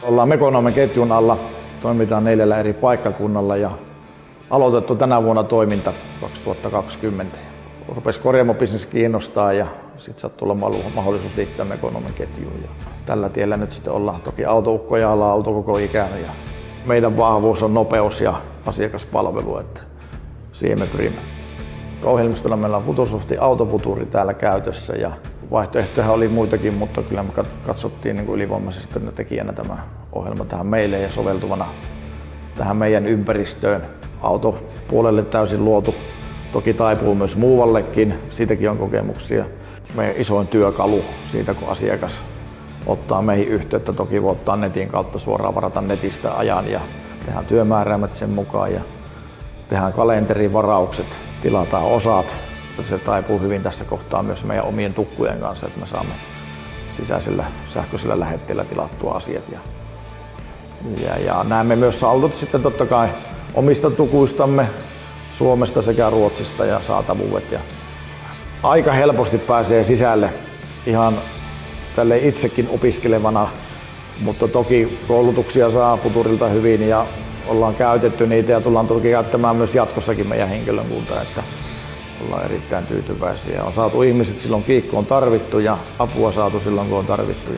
Ollaan Mekonomen ketjun alla, toimitaan 4 eri paikkakunnalla ja aloitettu tänä vuonna toiminta 2020. Rupesi korjaamobisnes kiinnostaa ja sitten sattui olla mahdollisuus liittyä Mekonomen ketjuun. Ja tällä tiellä nyt sitten ollaan. Toki autoukkoja ollaan auto koko ikään ja meidän vahvuus on nopeus ja asiakaspalvelu, että siihen me pyrimme. Ohjelmistona meillä on Futusoftin autofuturi täällä käytössä ja vaihtoehtoja oli muitakin, mutta kyllä me katsottiin niin kuin ylivoimaisesti tekijänä tämä ohjelma tähän meille ja soveltuvana tähän meidän ympäristöön. Autopuolelle täysin luotu, toki taipuu myös muuallekin, siitäkin on kokemuksia. Meidän isoin työkalu siitä, kun asiakas ottaa meihin yhteyttä, toki voi ottaa netin kautta suoraan varata netistä ajan ja tehdään työmääräämät sen mukaan ja tehdään kalenterivaraukset, tilataan osat. Se taipuu hyvin tässä kohtaa myös meidän omien tukkujen kanssa, että me saamme sisäisellä sähköisellä lähetteellä tilattua asiat. Ja näemme myös saldot sitten totta kai omista tukuistamme Suomesta sekä Ruotsista ja saatavuudet. Ja aika helposti pääsee sisälle ihan tälle itsekin opiskelevana, mutta toki koulutuksia saa Futurilta hyvin ja ollaan käytetty niitä ja tullaan toki käyttämään myös jatkossakin meidän henkilökuntaa, että ollaan erittäin tyytyväisiä. On saatu ihmiset silloin kiikkoon tarvittu ja apua saatu silloin kun on tarvittu.